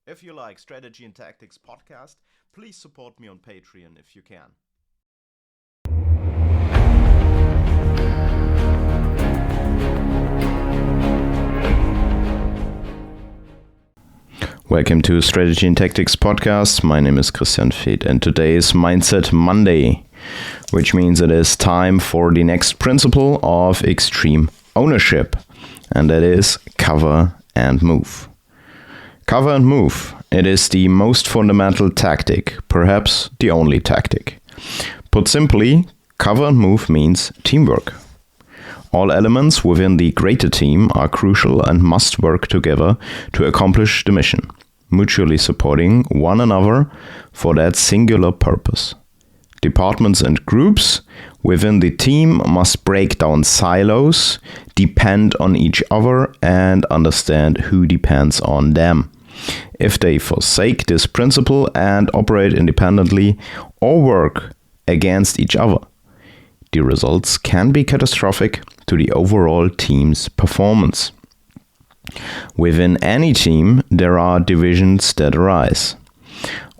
If you like Strategy and Tactics podcast, please support me on Patreon if you can. Welcome to Strategy and Tactics podcast. My name is Christian Feth and today is Mindset Monday, which means it is time for the next principle of extreme ownership, and that is cover and move. Cover and move. It is the most fundamental tactic, perhaps the only tactic. Put simply, cover and move means teamwork. All elements within the greater team are crucial and must work together to accomplish the mission, mutually supporting one another for that singular purpose. Departments and groups within the team must break down silos, depend on each other, and understand who depends on them. If they forsake this principle and operate independently or work against each other, the results can be catastrophic to the overall team's performance. Within any team, there are divisions that arise.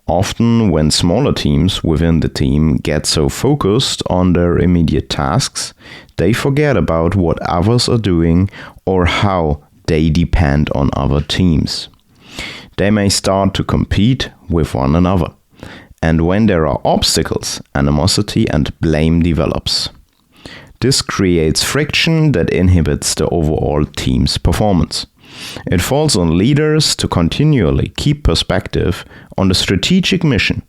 Often, when smaller teams within the team get so focused on their immediate tasks, they forget about what others are doing or how they depend on other teams. They may start to compete with one another. And when there are obstacles, animosity and blame develops. This creates friction that inhibits the overall team's performance. It falls on leaders to continually keep perspective on the strategic mission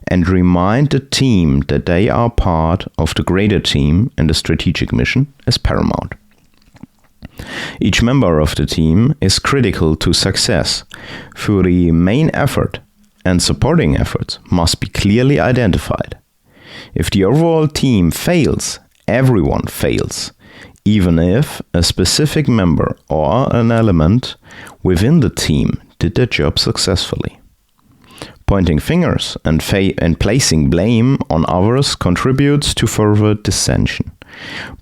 and remind the team that they are part of the greater team and the strategic mission is paramount. Each member of the team is critical to success. Through the main effort and supporting efforts must be clearly identified. If the overall team fails, everyone fails, even if a specific member or an element within the team did their job successfully. Pointing fingers and placing blame on others contributes to further dissension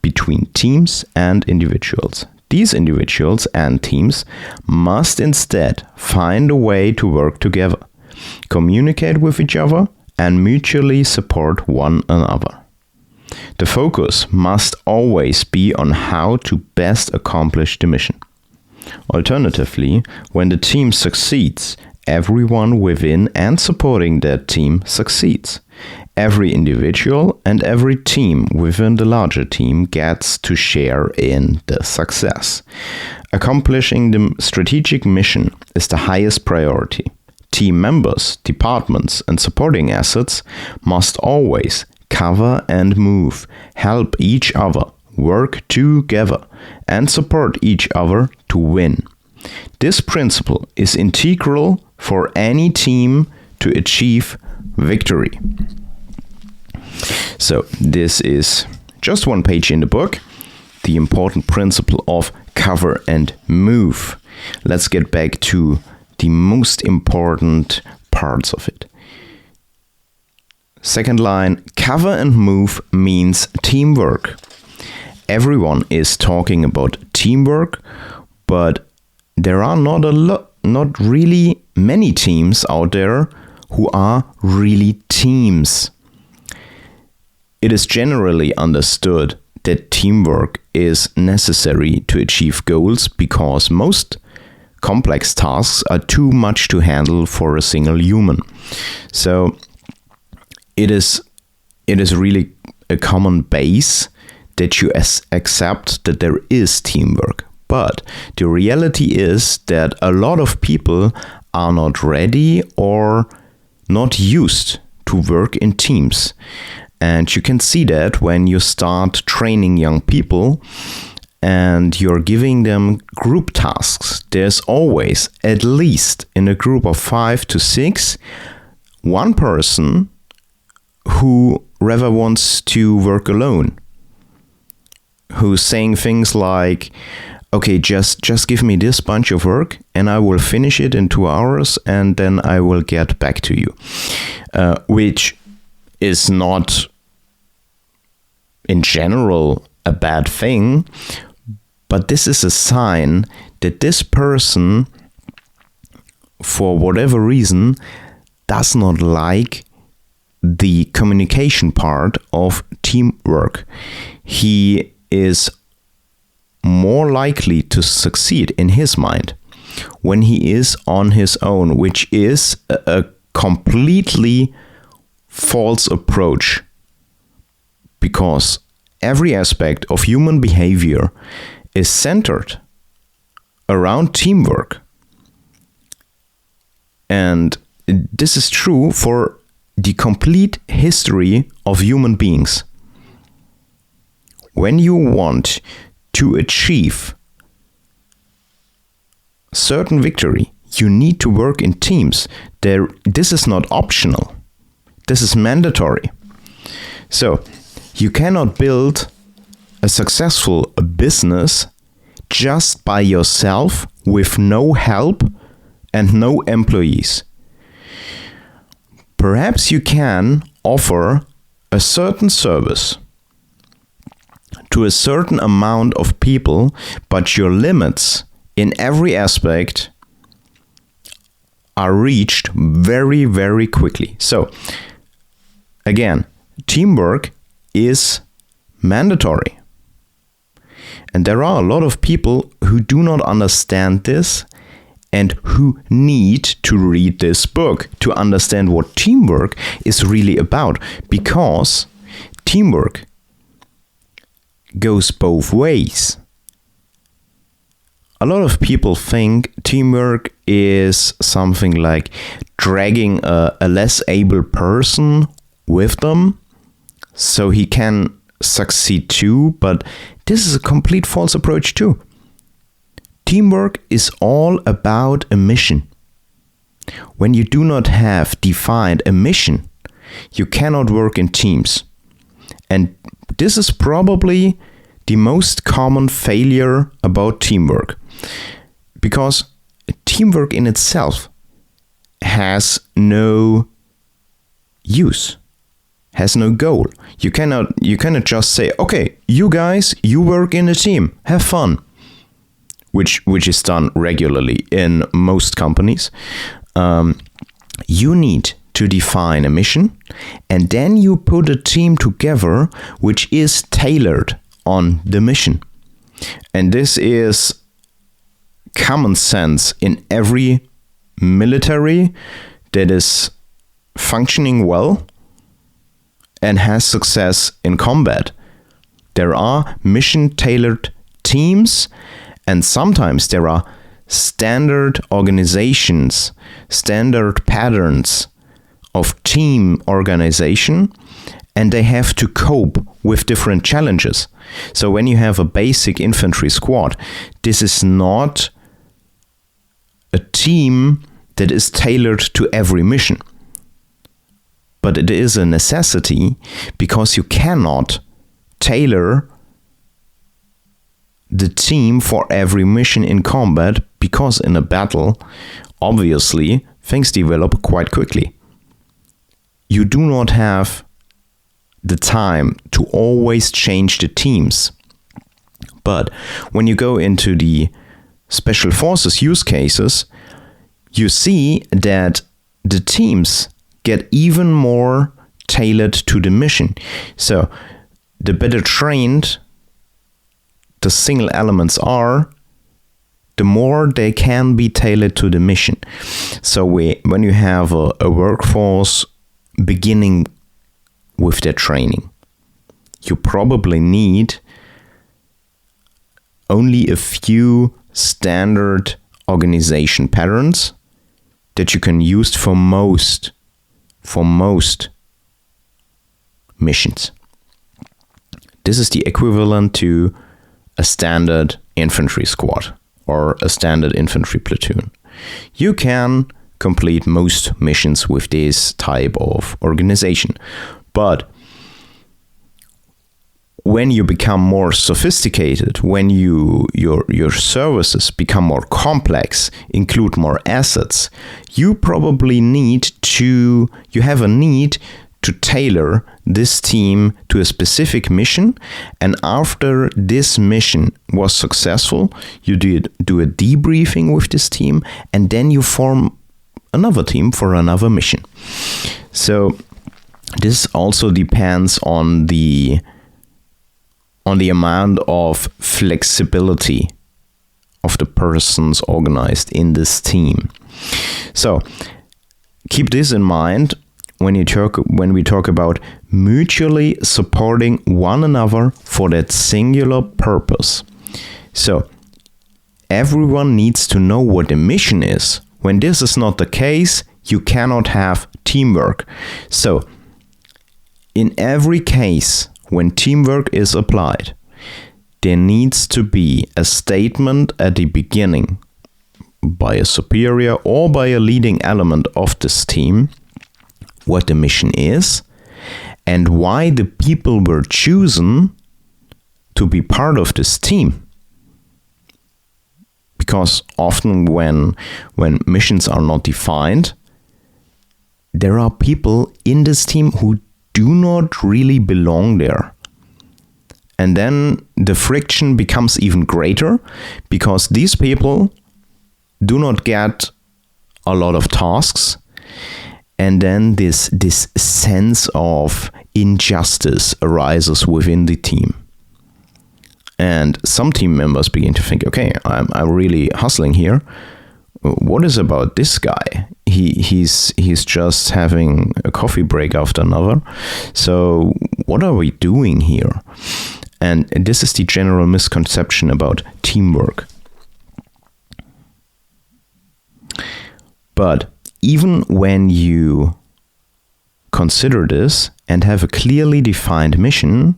between teams and individuals. These individuals and teams must instead find a way to work together, communicate with each other, and mutually support one another. The focus must always be on how to best accomplish the mission. Alternatively, when the team succeeds, everyone within and supporting that team succeeds. Every individual and every team within the larger team gets to share in the success. Accomplishing the strategic mission is the highest priority. Team members, departments, and supporting assets must always cover and move, help each other, work together, and support each other to win. This principle is integral for any team to achieve victory. So, this is just one page in the book, the important principle of cover and move. Let's get back to the most important parts of it. Second line, cover and move means teamwork. Everyone is talking about teamwork, but there are not really many teams out there who are really teams. It is generally understood that teamwork is necessary to achieve goals because most complex tasks are too much to handle for a single human. So it is really a common base that you accept that there is teamwork. But the reality is that a lot of people are not ready or not used to work in teams. And you can see that when you start training young people and you're giving them group tasks. There's always, at least in a group of 5 to 6, one person who rather wants to work alone, who's saying things like, okay, just give me this bunch of work and I will finish it in 2 hours and then I will get back to you. Which is not, in general, a bad thing, but this is a sign that this person for whatever reason, does not like the communication part of teamwork. He is more likely to succeed in his mind when he is on his own, which is a completely false approach, because every aspect of human behavior is centered around teamwork. And this is true for the complete history of human beings. When you want to achieve certain victory, you need to work in teams. This is not optional. This is mandatory. So, you cannot build a successful business just by yourself with no help and no employees. Perhaps you can offer a certain service to a certain amount of people, but your limits in every aspect are reached very, very quickly. So, again, teamwork is mandatory. And there are a lot of people who do not understand this and who need to read this book to understand what teamwork is really about, because teamwork goes both ways. A lot of people think teamwork is something like dragging a less able person with them so he can succeed too, but this is a complete false approach too. Teamwork is all about a mission. When you do not have defined a mission, you cannot work in teams. And this is probably the most common failure about teamwork, because teamwork in itself has no use, has no goal. You cannot just say, okay, you guys, you work in a team, have fun, which is done regularly in most companies. You need to define a mission, and then you put a team together which is tailored on the mission. And this is common sense in every military that is functioning well and has success in combat. There are mission-tailored teams, and sometimes there are standard organizations, standard patterns of team organization, and they have to cope with different challenges. So when you have a basic infantry squad, this is not a team that is tailored to every mission. But it is a necessity, because you cannot tailor the team for every mission in combat, because in a battle, obviously, things develop quite quickly. You do not have the time to always change the teams. But when you go into the special forces use cases, you see that the teams get even more tailored to the mission. So the better trained the single elements are, the more they can be tailored to the mission. So when you have a workforce beginning with their training, you probably need only a few standard organization patterns that you can use for most missions. This is the equivalent to a standard infantry squad or a standard infantry platoon. You can complete most missions with this type of organization. But when you become more sophisticated, when your services become more complex, include more assets, you probably have a need to tailor this team to a specific mission. And after this mission was successful, you do a debriefing with this team, and then you form another team for another mission. So this also depends on the amount of flexibility of the persons organized in this team. So keep this in mind when we talk about mutually supporting one another for that singular purpose. So everyone needs to know what the mission is. When this is not the case, you cannot have teamwork. So in every case, when teamwork is applied, there needs to be a statement at the beginning by a superior or by a leading element of this team what the mission is and why the people were chosen to be part of this team. Because often when missions are not defined, there are people in this team who do not really belong there. And then the friction becomes even greater because these people do not get a lot of tasks. And then this sense of injustice arises within the team. And some team members begin to think, okay, I'm really hustling here. What is about this guy? He's just having a coffee break after another. So what are we doing here? And this is the general misconception about teamwork. But even when you consider this and have a clearly defined mission,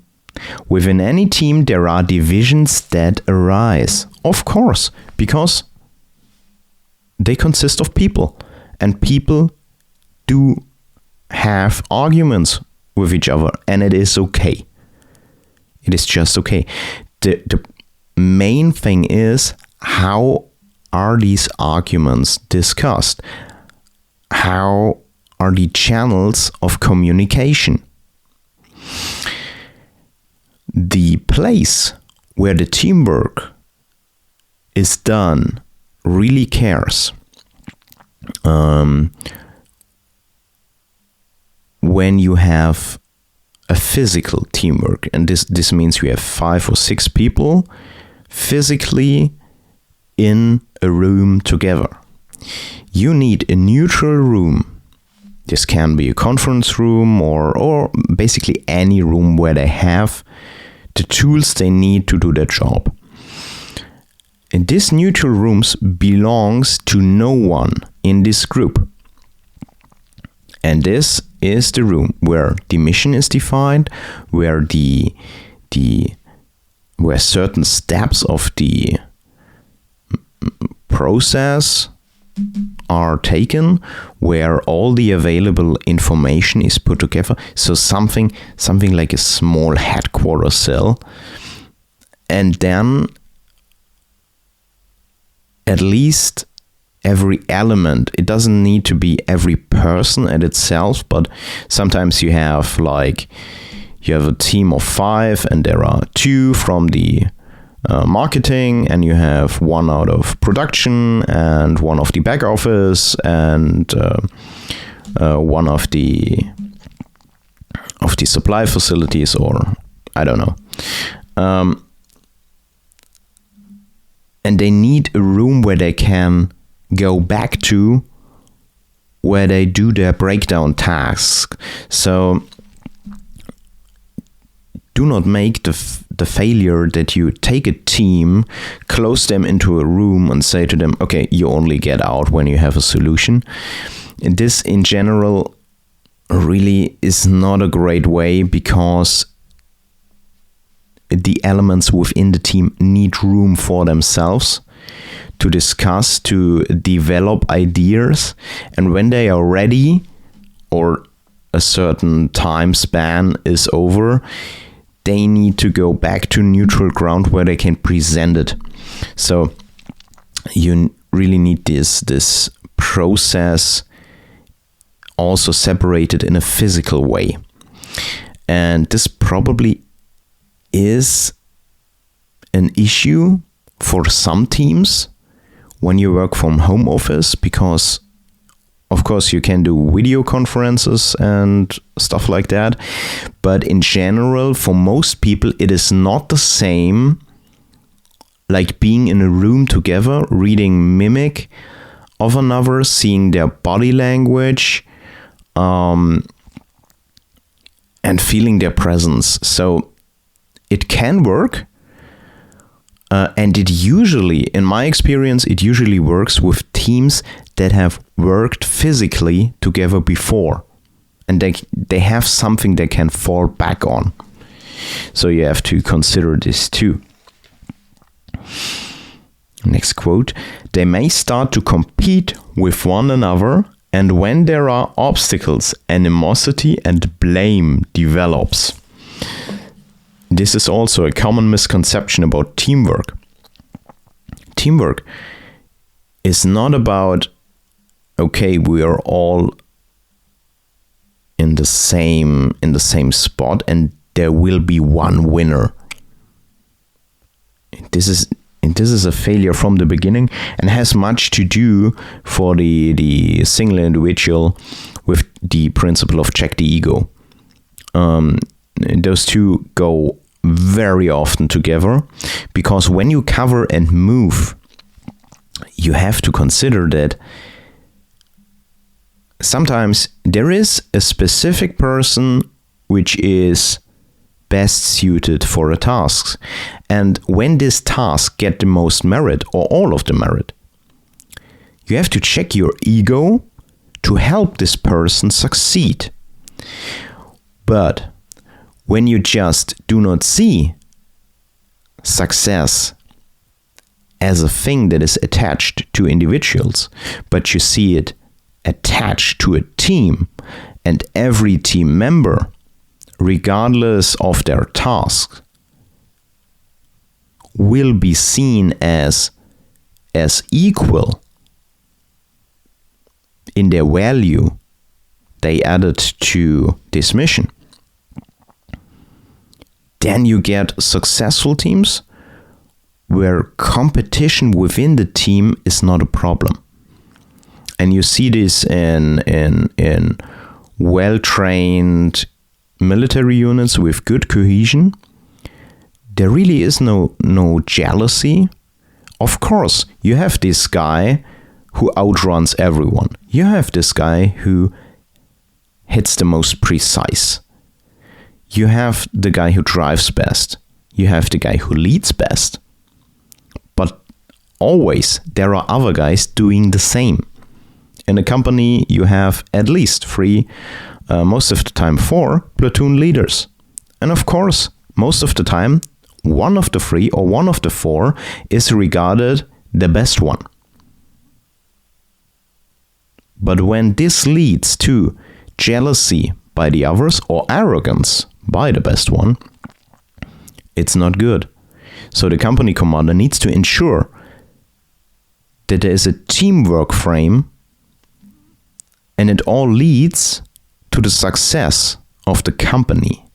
within any team there are divisions that arise. Of course, because they consist of people. And people do have arguments with each other. And it is okay. It is just okay. The main thing is, how are these arguments discussed? How are the channels of communication? The place where the teamwork is done really cares. When you have a physical teamwork, and this means you have 5 or 6 people physically in a room together. You need a neutral room. This can be a conference room or basically any room where they have the tools they need to do their job. And this neutral rooms belongs to no one in this group. And this is the room where the mission is defined, where where certain steps of the process are taken, where all the available information is put together. So something like a small headquarters cell. And then at least every element, it doesn't need to be every person at itself, but sometimes you have a team of 5 and there are 2 from the marketing, and you have 1 out of production and 1 of the back office and 1 of the supply facilities, or I don't know. And they need a room where they can go back to, where they do their breakdown tasks. So do not make the failure that you take a team, close them into a room and say to them, okay, you only get out when you have a solution. And this in general really is not a great way, because the elements within the team need room for themselves to discuss, to develop ideas, and when they are ready or a certain time span is over, they need to go back to neutral ground where they can present it. So you really need this process also separated in a physical way. And this probably is an issue for some teams when you work from home office, because Of course, you can do video conferences and stuff like that. But in general, for most people, it is not the same like being in a room together, reading mimic of another, seeing their body language, and feeling their presence. So it can work. And it usually, in my experience, it usually works with teams that have worked physically together before. And they have something they can fall back on. So you have to consider this too. Next quote. They may start to compete with one another, and when there are obstacles, animosity and blame develops. This is also a common misconception about teamwork. Teamwork is not about, okay, we are all in the same spot and there will be one winner. This is a failure from the beginning and has much to do for the single individual with the principle of check the ego. Those two go very often together, because when you cover and move, you have to consider that sometimes there is a specific person which is best suited for a task. And when this task get the most merit or all of the merit, you have to check your ego to help this person succeed. But when you just do not see success as a thing that is attached to individuals, but you see it attached to a team, and every team member, regardless of their task, will be seen as equal in their value they added to this mission, then you get successful teams where competition within the team is not a problem. And you see this in well-trained military units with good cohesion. There really is no jealousy. Of course, you have this guy who outruns everyone. You have this guy who hits the most precise. You have the guy who drives best. You have the guy who leads best. But always there are other guys doing the same. In a company, you have at least 3, most of the time 4 platoon leaders. And of course, most of the time, one of the 3 or one of the 4 is regarded the best one. But when this leads to jealousy by the others or arrogance by the best one, it's not good. So the company commander needs to ensure that there is a teamwork frame and it all leads to the success of the company.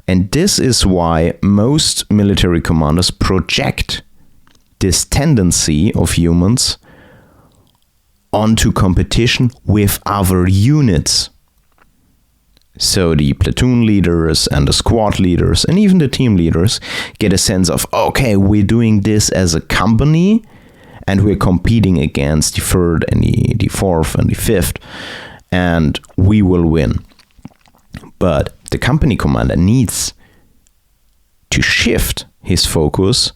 And this is why most military commanders project this tendency of humans onto competition with other units. So the platoon leaders and the squad leaders and even the team leaders get a sense of, okay, we're doing this as a company and we're competing against the 3rd and the 4th and the 5th, and we will win. But the company commander needs to shift his focus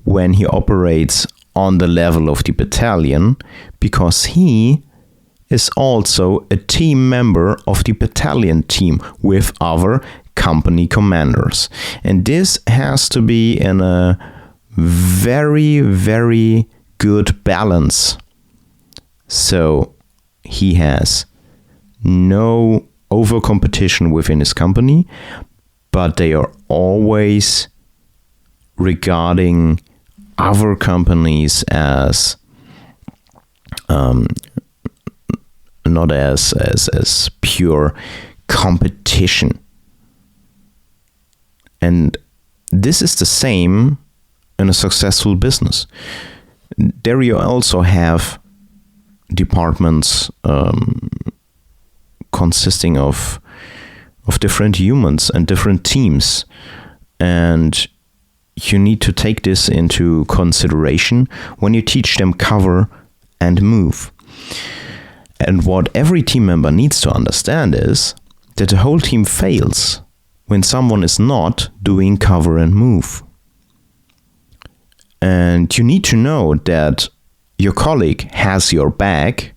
when he operates on the level of the battalion, because he is also a team member of the battalion team with other company commanders. And this has to be in a very, very good balance. So he has no over competition within his company, but they are always regarding other companies as not as pure competition. And this is the same in a successful business. There you also have departments consisting of different humans and different teams, and you need to take this into consideration when you teach them cover and move. And what every team member needs to understand is that the whole team fails when someone is not doing cover and move. And you need to know that your colleague has your back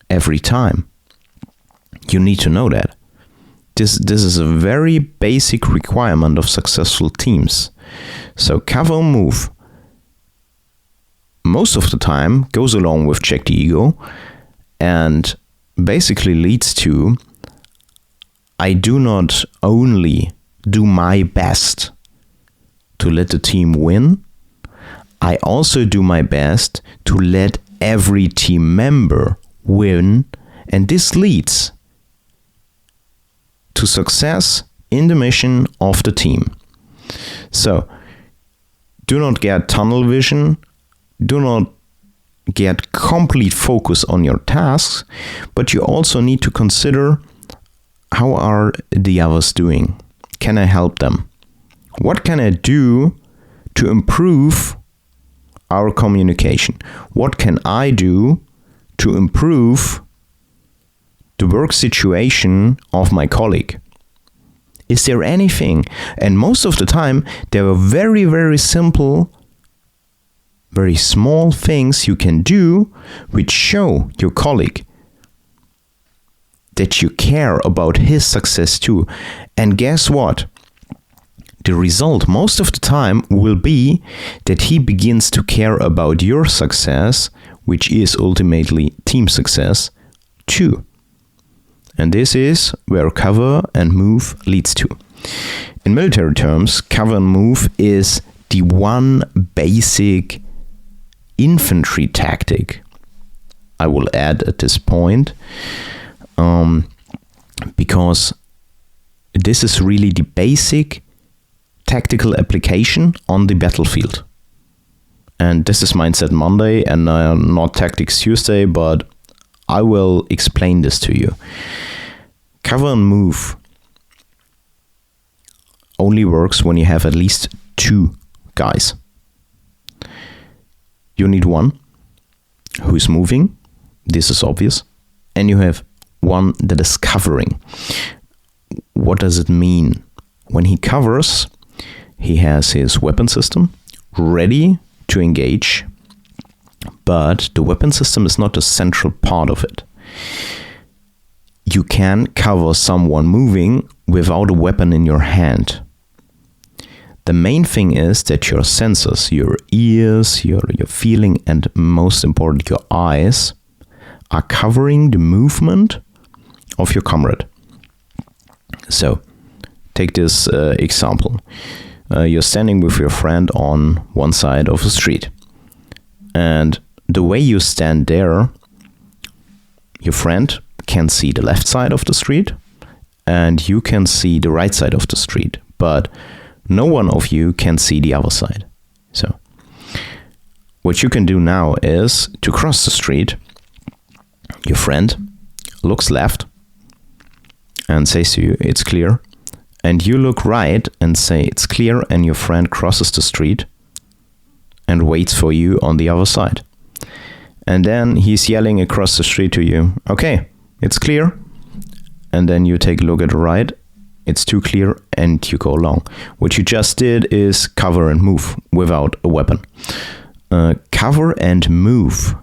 every time. You need to know that. This is a very basic requirement of successful teams. So cover and move most of the time goes along with check the ego and basically leads to I do not only do my best to let the team win, I also do my best to let every team member win, and this leads to success in the mission of the team. So, do not get tunnel vision, do not get complete focus on your tasks, but you also need to consider how are the others doing? Can I help them? What can I do to improve our communication? What can I do to improve the work situation of my colleague? Is there anything? And most of the time, there are very, very simple, very small things you can do which show your colleague that you care about his success too. And guess what? The result most of the time will be that he begins to care about your success, which is ultimately team success too. And this is where cover and move leads to. In military terms, cover and move is the one basic infantry tactic, I will add at this point, because this is really the basic tactical application on the battlefield. And this is Mindset Monday and not Tactics Tuesday, but I will explain this to you. Cover and move only works when you have at least two guys. You need one who is moving, this is obvious, and you have one that is covering. What does it mean? When he covers, he has his weapon system ready to engage, but the weapon system is not a central part of it. You can cover someone moving without a weapon in your hand. The main thing is that your senses, your ears, your feeling, and most important, your eyes are covering the movement of your comrade. So, take this example. You're standing with your friend on one side of the street. And the way you stand there, your friend can see the left side of the street and you can see the right side of the street. But no one of you can see the other side. So, what you can do now is to cross the street. Your friend looks left and says to you, it's clear. And you look right and say, it's clear, and your friend crosses the street and waits for you on the other side. And then he's yelling across the street to you, okay, it's clear. And then you take a look at the right, it's too clear, and you go along. What you just did is cover and move without a weapon. Cover and move,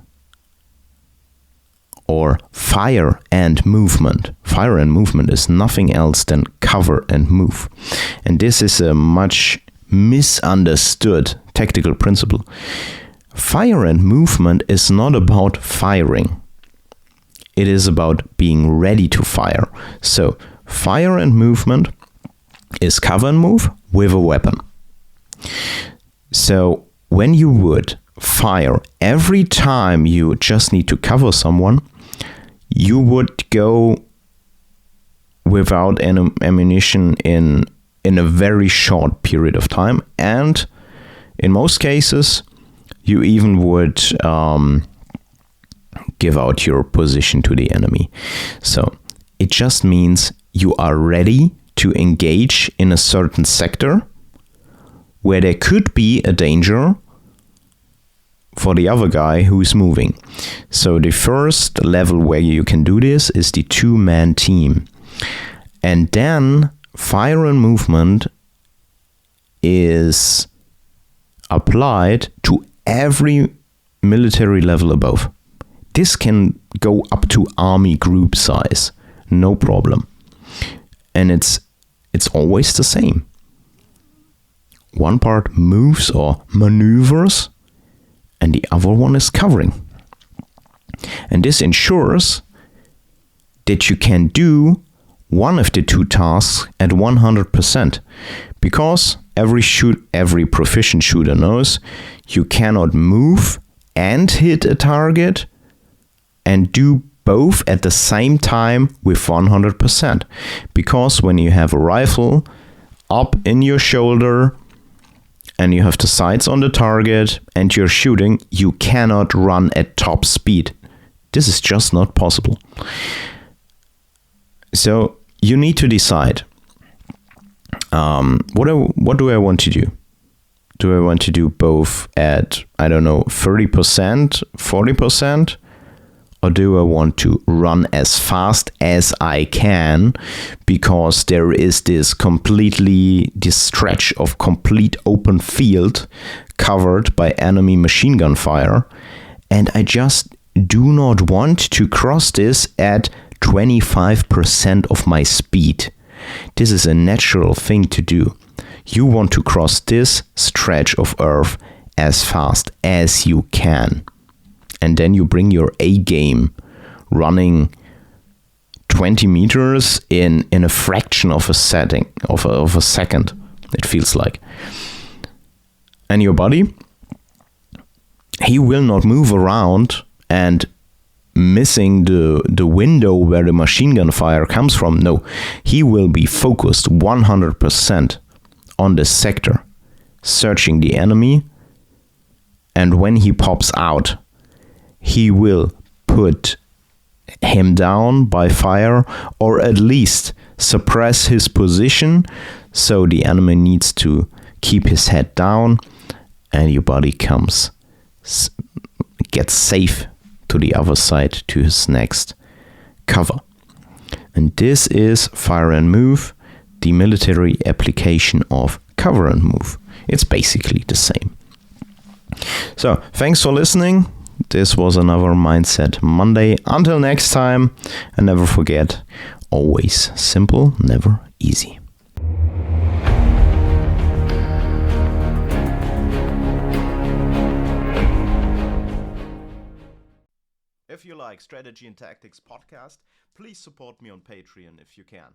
or fire and movement. Fire and movement is nothing else than cover and move. And this is a much misunderstood tactical principle. Fire and movement is not about firing. It is about being ready to fire. So, fire and movement is cover and move with a weapon. So, when you would fire every time you just need to cover someone, you would go without any ammunition in a very short period of time, and in most cases You even would give out your position to the enemy. So it just means you are ready to engage in a certain sector where there could be a danger for the other guy who's moving. So the first level where you can do this is the 2-man team. And then fire and movement is applied to every military level above. This can go up to army group size, no problem. And it's always the same. One part moves or maneuvers, and the other one is covering. And this ensures that you can do one of the two tasks at 100%, because every proficient shooter knows you cannot move and hit a target and do both at the same time with 100%. Because when you have a rifle up in your shoulder and you have the sights on the target and you're shooting, you cannot run at top speed. This is just not possible. So you need to decide, what do I want to do? Do I want to do both at, 30%, 40%? Or do I want to run as fast as I can, because there is this stretch of complete open field covered by enemy machine gun fire, and I just do not want to cross this at 25% of my speed. This is a natural thing to do. You want to cross this stretch of earth as fast as you can. And then you bring your A game, running 20 meters in a fraction of a second, it feels like. And your buddy, he will not move around and missing the window where the machine gun fire comes from. No, he will be focused 100% on the sector, searching the enemy. And when he pops out, he will put him down by fire, or at least suppress his position, so the enemy needs to keep his head down and your body gets safe to the other side to his next cover. And this is fire and move, the military application of cover and move. It's basically the same. So thanks for listening. This was another Mindset Monday. Until next time, and never forget, always simple, never easy. If you like Strategy and Tactics podcast, please support me on Patreon if you can.